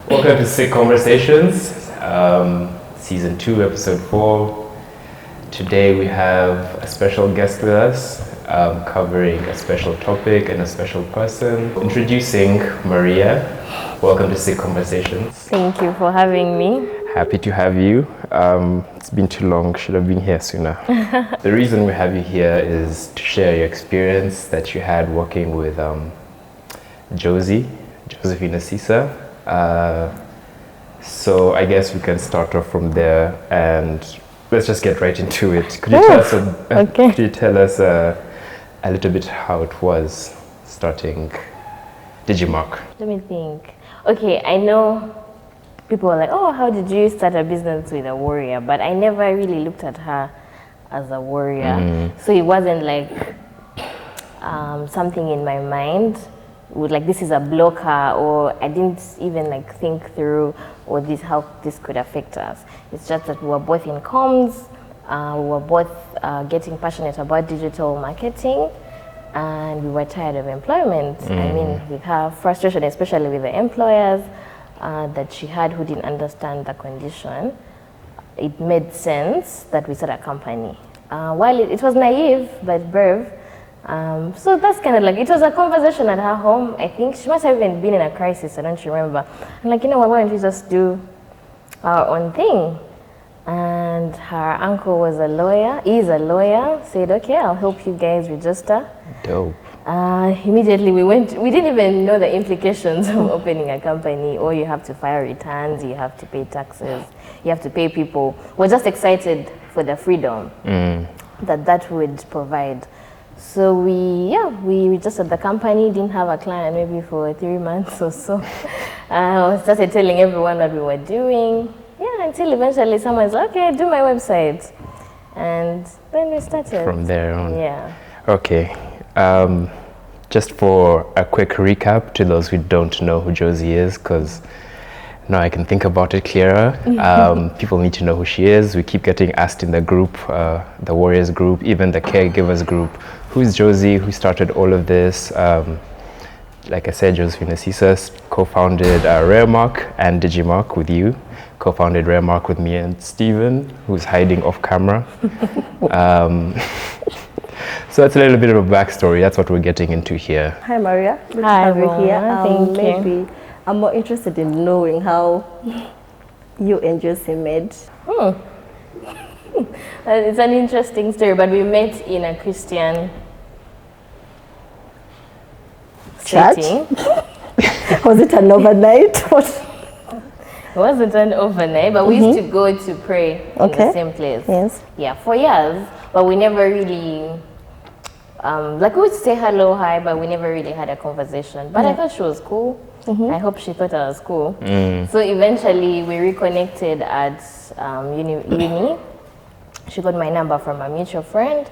Welcome to Sick Conversations, Season 2, Episode 4. Today we have a special guest with us, covering a special topic and a special person. Introducing Maria. Welcome to Sick Conversations. Thank you for having me. Happy to have you. It's been too long, should have been here sooner. The reason we have you here is to share your experience that you had working with Josephine Esisa. So I guess we can start off from there and let's just get right into it. Could you tell us a little bit how it was starting Digimark? Let me think. Okay, I know people are like, oh, how did you start a business with a warrior? But I never really looked at her as a warrior. So it wasn't like something in my mind with like this is a blocker, or I didn't even like think through or how this could affect us. It's just that we were both in comms, we were both getting passionate about digital marketing, and we were tired of employment. I mean, with her frustration, especially with the employers that she had who didn't understand the condition, it made sense that we start a company. While it was naive but brave, so that's kind of like, it was a conversation at her home. I think she must have even been in a crisis, I don't remember. I'm like, you know what, why don't we just do our own thing? And her uncle is a lawyer, said, okay, I'll help you guys register. Dope. Immediately we didn't even know the implications of opening a company. Or you have to file returns, you have to pay taxes, you have to pay people. We're just excited for the freedom that would provide. So we registered the company, didn't have a client maybe for 3 months or so. Started telling everyone what we were doing. Yeah, until eventually someone's like, okay, do my website. And then we started. From there on. Yeah. Okay. Just for a quick recap to those who don't know who Josie is, because now I can think about it clearer. People need to know who she is. We keep getting asked in the group, the Warriors group, even the Caregivers group, who's Josie, who started all of this. Like I said, Josephine Esisa co-founded Raremark and Digimark with you. Co-founded Raremark with me and Steven, who's hiding off camera. So that's a little bit of a backstory. That's what we're getting into here. Hi Maria, good Hi, to have you here. Thank you. Maybe I'm more interested in knowing how you and Josie met. It's an interesting story, but we met in a Christian Church? setting. Was it an overnight? It wasn't an overnight, but we used to go to pray in the same place. Yes. Yeah, for years, but we never really, like we would say hello, hi, but we never really had a conversation. But I thought she was cool. I hope she thought I was cool. So eventually we reconnected at uni. She got my number from a mutual friend.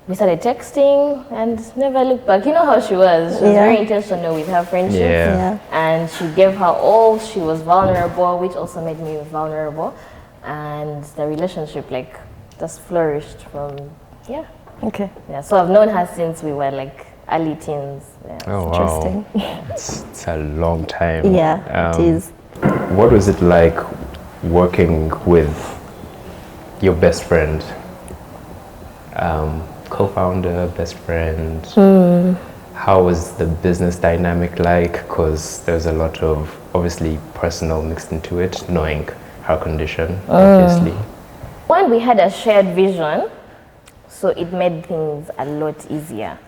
We started texting and never looked back. You know how she was. She was very intentional with her friendship. Yeah. And she gave her all. She was vulnerable, which also made me vulnerable. And the relationship like just flourished from, Okay. Yeah, so I've known her since we were like early teens. Yeah. Oh, Interesting. wow. It's a long time. Yeah, it is. What was it like working with your best friend? Co-founder, best friend. How was the business dynamic like? Because there's a lot of obviously personal mixed into it, knowing her condition, obviously. One, we had a shared vision, so it made things a lot easier.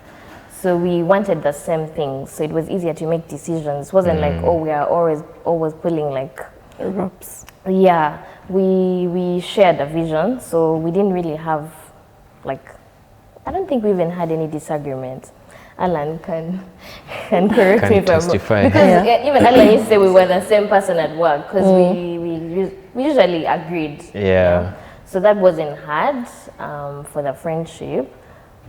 So we wanted the same thing, so it was easier to make decisions. It wasn't like, oh, we are always pulling like ropes. Yeah, we shared a vision, so we didn't really have like, I don't think we even had any disagreement. Alan can correct me if I'm wrong. Because even Alan used to say we were the same person at work because we usually agreed. Yeah. So that wasn't hard for the friendship.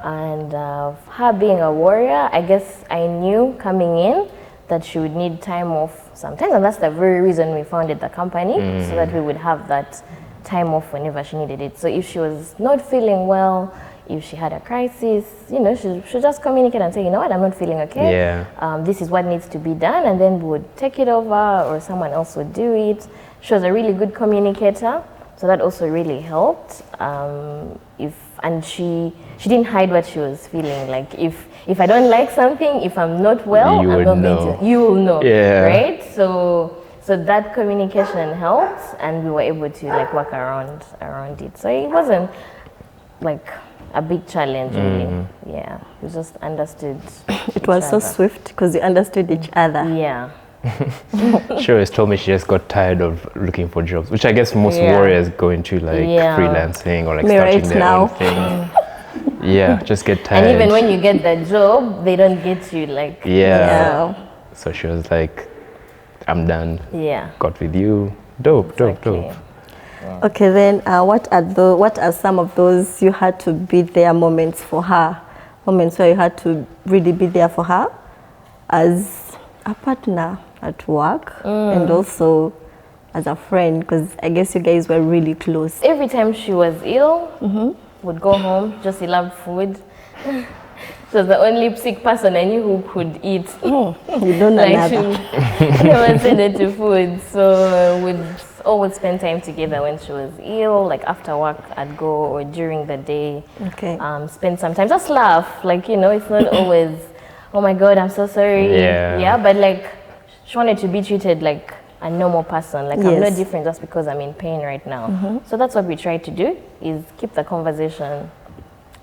And her being a warrior, I guess I knew coming in that she would need time off sometimes, and that's the very reason we founded the company, so that we would have that time off whenever she needed it. So if she was not feeling well, if she had a crisis, you know, she should just communicate and say, you know what, I'm not feeling okay. Yeah. This is what needs to be done, and then we would take it over, or someone else would do it. She was a really good communicator, so that also really helped. And she didn't hide what she was feeling. Like if I don't like something, if I'm not well, You I'm would not know. going to. You will know, Yeah. right? So that communication helped, and we were able to like work around it. So it wasn't like a big challenge, really. Yeah, we just understood. It was each so other. swift because you understood each other. Yeah. She always told me she just got tired of looking for jobs, which I guess most Yeah. warriors go into, like Yeah. freelancing or like Me starting right their now. own thing. Yeah, just get tired. And even when you get the job, they don't get you like. Yeah. So she was like, I'm done. Yeah. Got with you. Dope. Exactly. Okay, then what are some of those you had to be there moments for her? Moments where you had to really be there for her as a partner at work and also as a friend, because I guess you guys were really close. Every time she was ill, would go home. Josie loved food. She was the only sick person I knew who could eat. You don't know Like she another. never said it to food. So we'd always spend time together when she was ill. Like after work, I'd go, or during the day. Okay. Spend some time, just laugh. Like, you know, it's not always, oh my God, I'm so sorry. Yeah. But like, she wanted to be treated like a normal person. Like, I'm not Yes. different just because I'm in pain right now. So that's what we try to do, is keep the conversation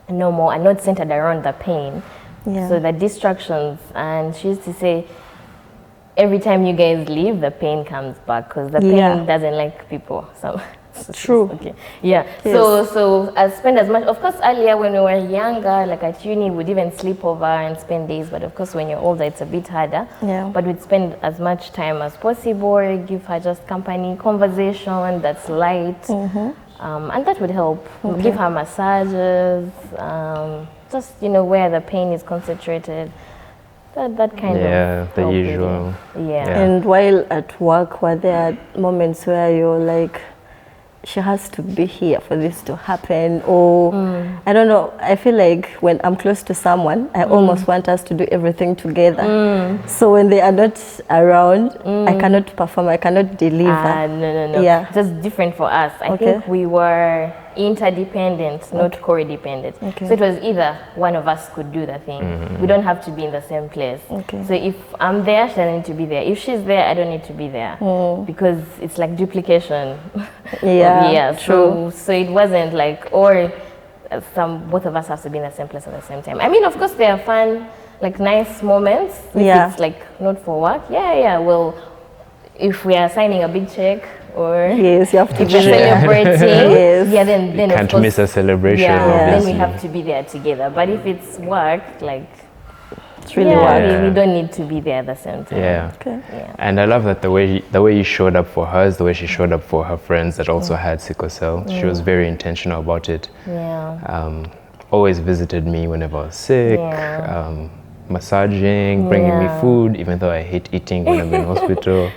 normal and not centered around the pain. Yeah. So the distractions, and she used to say, every time you guys leave, the pain comes back, because the pain Yeah. doesn't like people. So True. Okay. Yeah. Yes. So I spend as much. Of course, earlier when we were younger, like at uni, we'd even sleep over and spend days. But of course, when you're older, it's a bit harder. Yeah. But we'd spend as much time as possible. Give her just company, conversation that's light, and that would help. We'd give her massages. Just, you know, where the pain is concentrated. That kind of. Yeah, the help, usual. really. Yeah. And while at work, were there moments where you're like, she has to be here for this to happen? Or, I don't know, I feel like when I'm close to someone, I almost want us to do everything together. So when they are not around, I cannot perform, I cannot deliver. No. Yeah. Just different for us. I Okay. think we were interdependent, not co-dependent. Okay. So it was either one of us could do the thing. We don't have to be in the same place. Okay. So if I'm there, she doesn't need to be there. If she's there, I don't need to be there, because it's like duplication. Yeah, So it wasn't like, or both of us have to be in the same place at the same time. I mean, of course, there are fun, like nice moments. If Yeah. it's like not for work. Yeah. Well, if we are signing a big check, or Yes, you have to if be we're there. celebrating, Yes. yeah, then You of can't course, miss a celebration, then obviously. we have to be there together. But if it's work, like, It's really yeah, work. we don't need to be there at the same time. Yeah. Okay. Yeah. And I love that the way you showed up for her is the way she showed up for her friends that also had sickle cell. She was very intentional about it. Yeah. Always visited me whenever I was sick, Yeah. massaging, bringing me Yeah. food, even though I hate eating when I'm in hospital.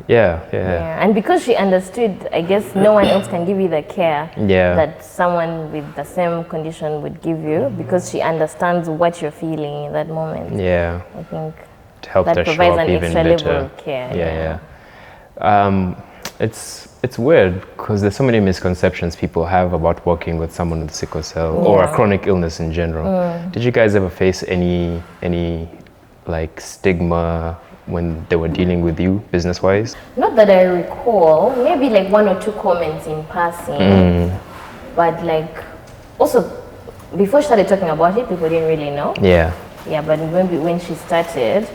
Yeah. And because she understood, I guess no one else can give you the care Yeah. that someone with the same condition would give you, because she understands what you're feeling in that moment. Yeah. I think It helped that her show provides up an even extra better. level of care. Yeah. It's weird because there's so many misconceptions people have about working with someone with sickle cell or a chronic illness in general. Did you guys ever face any like stigma when they were dealing with you business-wise? Not that I recall, maybe like one or two comments in passing, but like also before she started talking about it, people didn't really know. Yeah. Yeah, but when she started,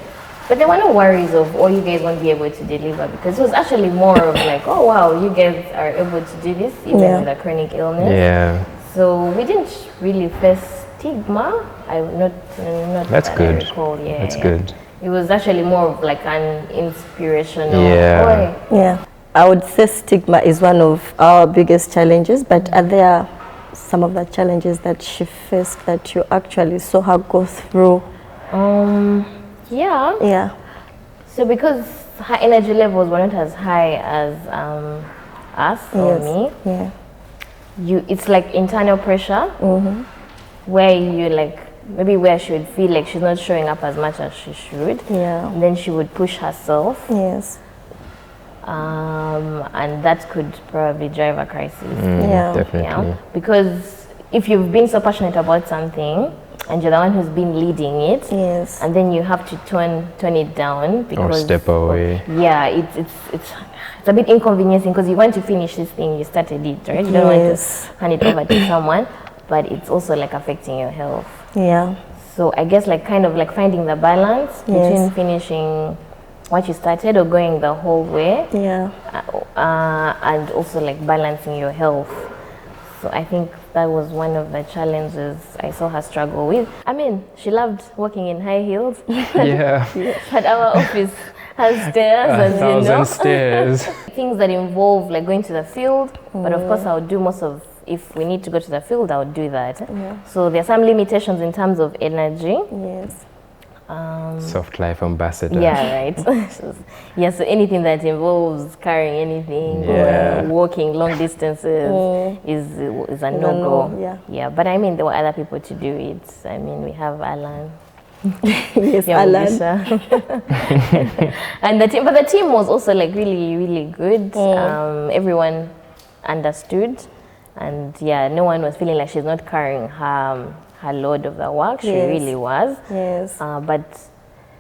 but there were no worries of, oh, you guys won't be able to deliver, because it was actually more of like, oh wow, you guys are able to do this even with a chronic illness. Yeah. So we didn't really face stigma. Not That's that good. I recall. Yeah, That's yeah. good. It was actually more of like an inspirational. Yeah. Yeah. I would say stigma is one of our biggest challenges, but are there some of the challenges that she faced that you actually saw her go through? Yeah. Yeah. So because her energy levels were not as high as us or me, Yeah. it's like internal pressure, where you like, maybe where she would feel like she's not showing up as much as she should. Yeah. And then she would push herself. Yes. And that could probably drive a crisis. Yeah. Definitely. Yeah? Because if you've been so passionate about something and you're the one who's been leading it, Yes. and then you have to turn it down because Or step away. yeah, it's a bit inconveniencing because you want to finish this thing, you started it, right? You don't want Yes. to hand it over to someone, but it's also like affecting your health. Yeah. So I guess like kind of like finding the balance between finishing what you started or going the whole way, Yeah. and also like balancing your health. So I think that was one of the challenges I saw her struggle with. I mean, she loved walking in high heels, Yeah. but our office has stairs, as you know. 1,000 stairs. Things that involve like going to the field, but of course I'll do most of, if we need to go to the field, I'll do that. So there are some limitations in terms of energy. Yes. Soft life ambassador. Yeah, right. Yeah, so anything that involves carrying anything Yeah. or walking long distances is a no-go. Yeah. Yeah, but I mean, there were other people to do it. I mean, we have Alan. Yes, Young Alan. Lisa. And the team, but the team was also like really, really good. Everyone understood, and yeah, no one was feeling like she's not carrying her load of the work. She Yes. really was. Yes. But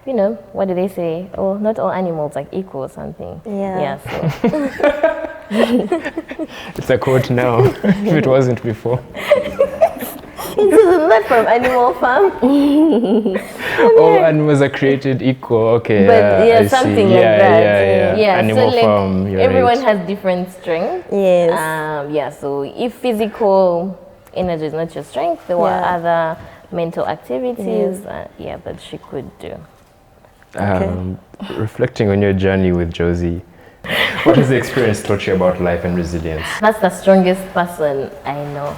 you know, what do they say? Oh, not all animals are equal or something. Yeah. Yeah. So It's a quote now, if it wasn't before. isn't that from Animal Farm? All animals are created equal. Okay. But yeah, I see. something like Yeah, that. Yeah, yeah. Animal so like Farm. You're everyone right. has different strengths. Yes. Yeah, so if physical energy is not your strength, there were Yeah. other mental activities that she could do. Reflecting on your journey with Josie, what has the experience taught you about life and resilience? That's the strongest person I know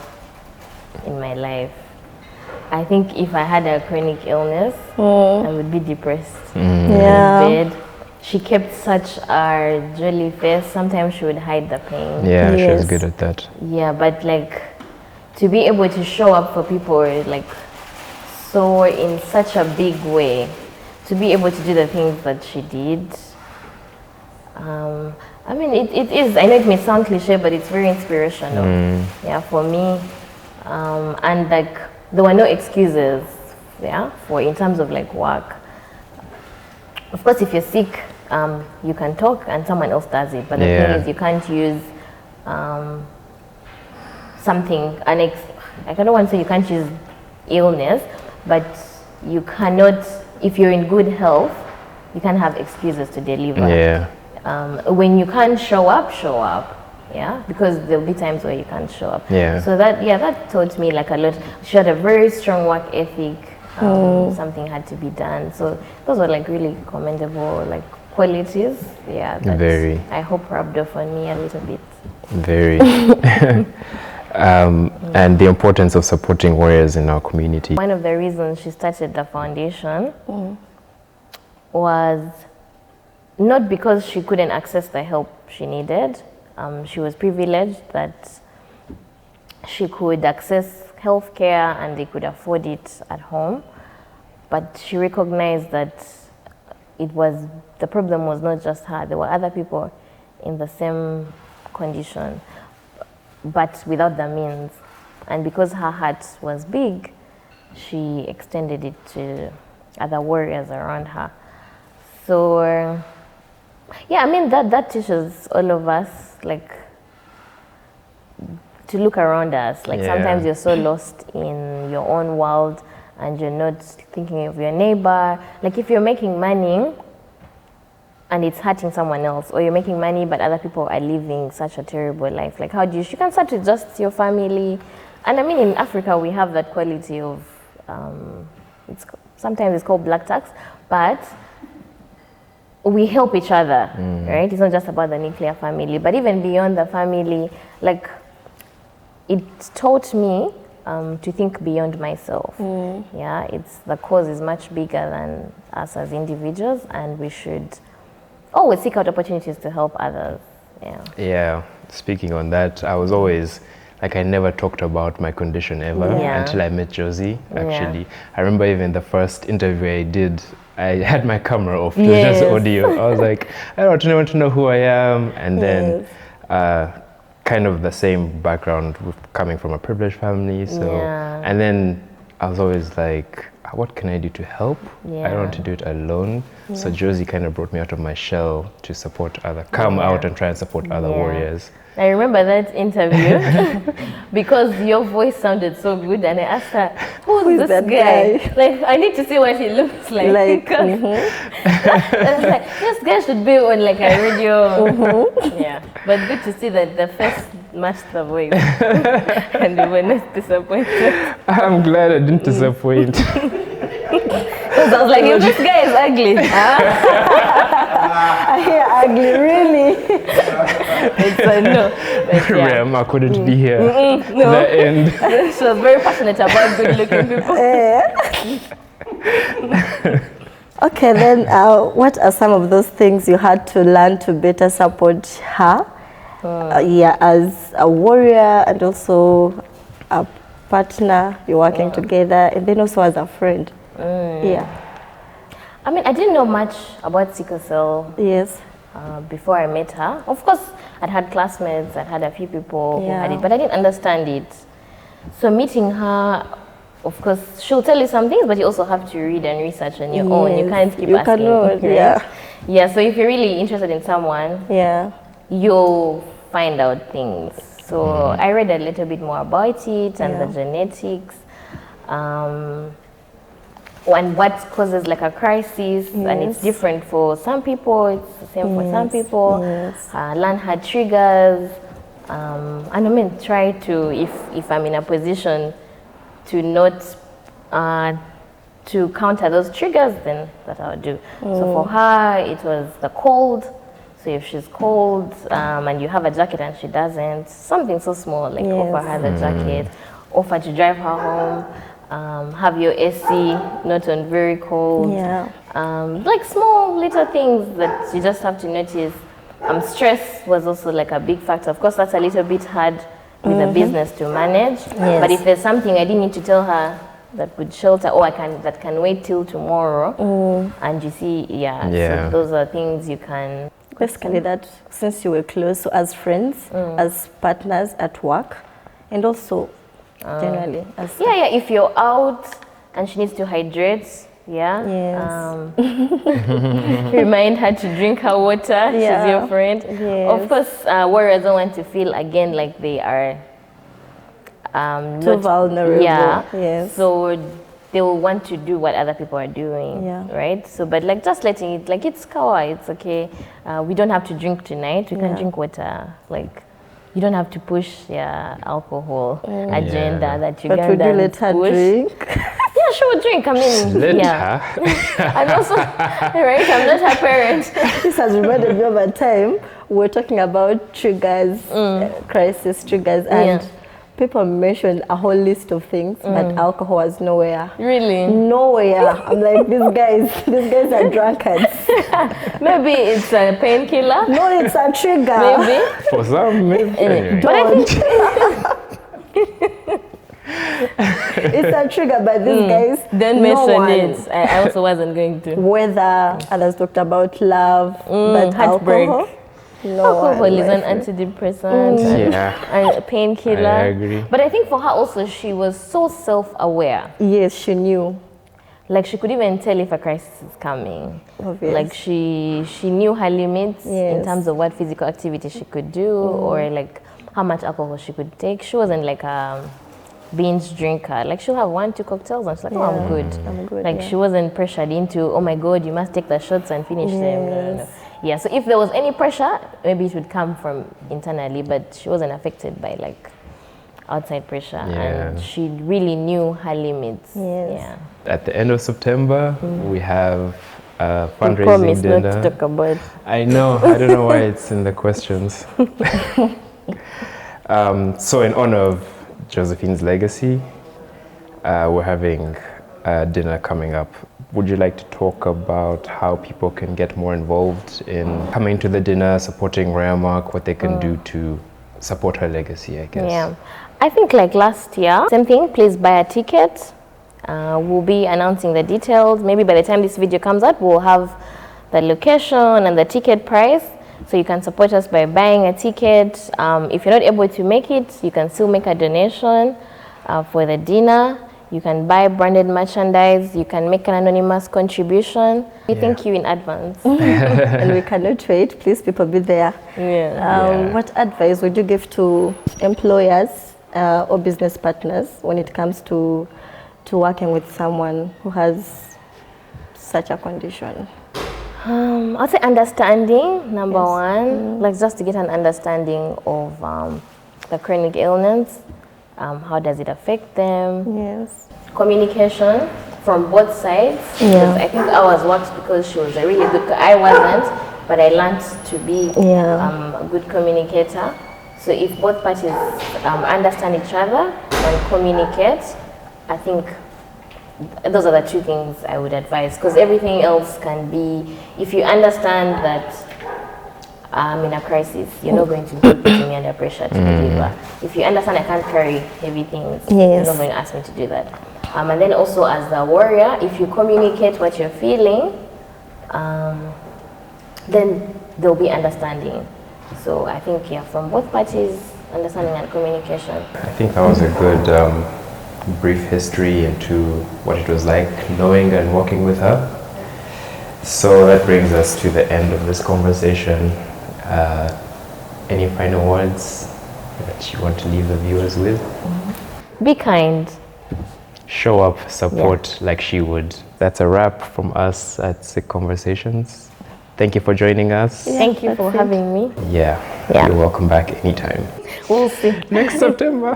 in my life. I think if I had a chronic illness, I would be depressed. Yeah. In bed. She kept such a jolly face. Sometimes she would hide the pain. Yeah, she was Yes. good at that. Yeah, but like to be able to show up for people like so in such a big way, to be able to do the things that she did. I mean, it is, I know it may sound cliche, but it's very inspirational. Yeah, for me. And like, there were no excuses, yeah, for in terms of like work. Of course, if you're sick, you can talk and someone else does it. But the thing is, you can't use something, I don't want to say you can't use illness, but you cannot, if you're in good health, you can't have excuses to deliver. Yeah. When you can't show up, yeah, because there'll be times where you can't show up. Yeah. So that taught me like a lot. She had a very strong work ethic. Something had to be done. So those were like really commendable like qualities. Yeah. That Very. I hope rubbed off on me a little bit. Very. And the importance of supporting warriors in our community. One of the reasons she started the foundation was not because she couldn't access the help she needed. She was privileged that she could access healthcare and they could afford it at home. But she recognized that the problem was not just her. There were other people in the same condition, but without the means. And because her heart was big, she extended it to other warriors around her. So, yeah, I mean, that teaches all of us, like, to look around us. Like, sometimes you're so lost in your own world and you're not thinking of your neighbor. Like, if you're making money and it's hurting someone else, or you're making money but other people are living such a terrible life, like, how do you can start with just your family. And I mean, in Africa we have that quality of sometimes it's called black tax, but we help each other, right? It's not just about the nuclear family, but even beyond the family, like, it taught me to think beyond myself. Yeah, the cause is much bigger than us as individuals, and we should always seek out opportunities to help others. Yeah. Yeah, speaking on that, I was always like I never talked about my condition ever until I met Josie, actually. I remember even the first interview I did, I had my camera off, it was just audio. I was like, I don't want to know who I am. And then kind of the same background with coming from a privileged family. So, and then I was always like, what can I do to help? I don't want to do it alone. So Josie kind of brought me out of my shell to support come out and try and support other warriors. I remember that interview because your voice sounded so good, and I asked her, who's this guy? Like, I need to see what he looks like. I was like, this guy should be on like a radio. Yeah, but good to see that the face matched the voice. And we were not disappointed. I'm glad I didn't disappoint. Because I was like, if this guy is ugly. I hear ugly, really? It's a no. Rem, I couldn't be here. No. The end. She was very passionate about good looking people. Okay, then what are some of those things you had to learn to better support her? As a warrior and also a partner, you're working together, and then also as a friend. I mean, I didn't know much about sickle cell before I met her. Of course, I'd had classmates, I'd had a few people who had it, but I didn't understand it. So meeting her, of course, she'll tell you some things, but you also have to read and research on your own. You can't keep asking. Yeah, so if you're really interested in someone, you'll find out things. So I read a little bit more about it and the genetics. And what causes like a crisis, and it's different for some people, it's the same for some people. Learn her triggers, and I mean, try to, if I'm in a position to not, to counter those triggers, then that I'll do. So for her, it was the cold. So if she's cold, and you have a jacket and she doesn't, something so small, like offer her the jacket, offer to drive her home. Have your AC not on very cold. Like small little things that you just have to notice. Stress was also like a big factor. Of course, that's a little bit hard with a business to manage. But if there's something I didn't need to tell her that would shelter, that can wait till tomorrow, and you see, so those are things you can. Basically, that since you were close, so as friends, as partners at work, and also generally as if you're out and she needs to hydrate, remind her to drink her water. She's your friend. Of course, warriors don't want to feel again like they are too vulnerable. So they will want to do what other people are doing, right? So, but like just letting it, like it's kawa, it's okay. We don't have to drink tonight. We can drink water. Like, you don't have to push your alcohol agenda that you But would you let her drink? Yeah, she would drink. I mean, I'm also, right? I'm not her parent. This has reminded me of a time we were talking about triggers, crisis triggers, and people mentioned a whole list of things, but alcohol was nowhere. Really? Nowhere. I'm like, these guys are drunkards. Maybe it's a painkiller. No, it's a trigger. Maybe. For some, maybe. Anyway. Don't. It's a trigger, but these guys don't mention it. I also wasn't going to. Whether others talked about love, but heartbreak. alcohol. No, alcohol is an antidepressant and a painkiller. I agree. But I think for her also, she was so self-aware. Yes, she knew. Like she could even tell if a crisis is coming. Obvious. Like she knew her limits in terms of what physical activity she could do or like how much alcohol she could take. She wasn't like a binge drinker. Like she'll have 1-2 cocktails and she's like, oh, I'm good. I'm good. Like she wasn't pressured into, oh my God, you must take the shots and finish them. No. Yeah, so if there was any pressure, maybe it would come from internally, but she wasn't affected by like outside pressure, and she really knew her limits. At the end of September, we have a fundraising promise dinner. not to talk about. I know. I don't know why it's in the questions. So in honor of Josephine's legacy, we're having a dinner coming up. Would you like to talk about how people can get more involved in coming to the dinner, supporting Rare Mark, what they can do to support her legacy, I guess. Yeah, I think like last year, same thing, please buy a ticket. We'll be announcing the details. Maybe by the time this video comes out, we'll have the location and the ticket price. So you can support us by buying a ticket. If you're not able to make it, you can still make a donation for the dinner. You can buy branded merchandise. You can make an anonymous contribution. We thank you in advance. And we cannot wait. Please, people, be there. What advice would you give to employers or business partners when it comes to working with someone who has such a condition? I'd say understanding, number one. Like just to get an understanding of the chronic illness. How does it affect them? Yes. Communication from both sides. I think ours works because she was a really good. I wasn't, but I learned to be a good communicator. So if both parties understand each other and communicate, I think those are the two things I would advise. Because everything else can be, if you understand that I'm in a crisis, you're not going to be putting me under pressure to deliver. If you understand I can't carry heavy things, you're not going to ask me to do that. And then also as the warrior, if you communicate what you're feeling, then there'll be understanding. So I think, from both parties, understanding and communication. I think that was a good brief history into what it was like knowing and working with her. So that brings us to the end of this conversation. Any final words that you want to leave the viewers with? Be kind. Show up, support like she would. That's a wrap from us at Sick Conversations. Thank you for joining us. Thank you for having me. You're welcome back anytime. We'll see. Next September.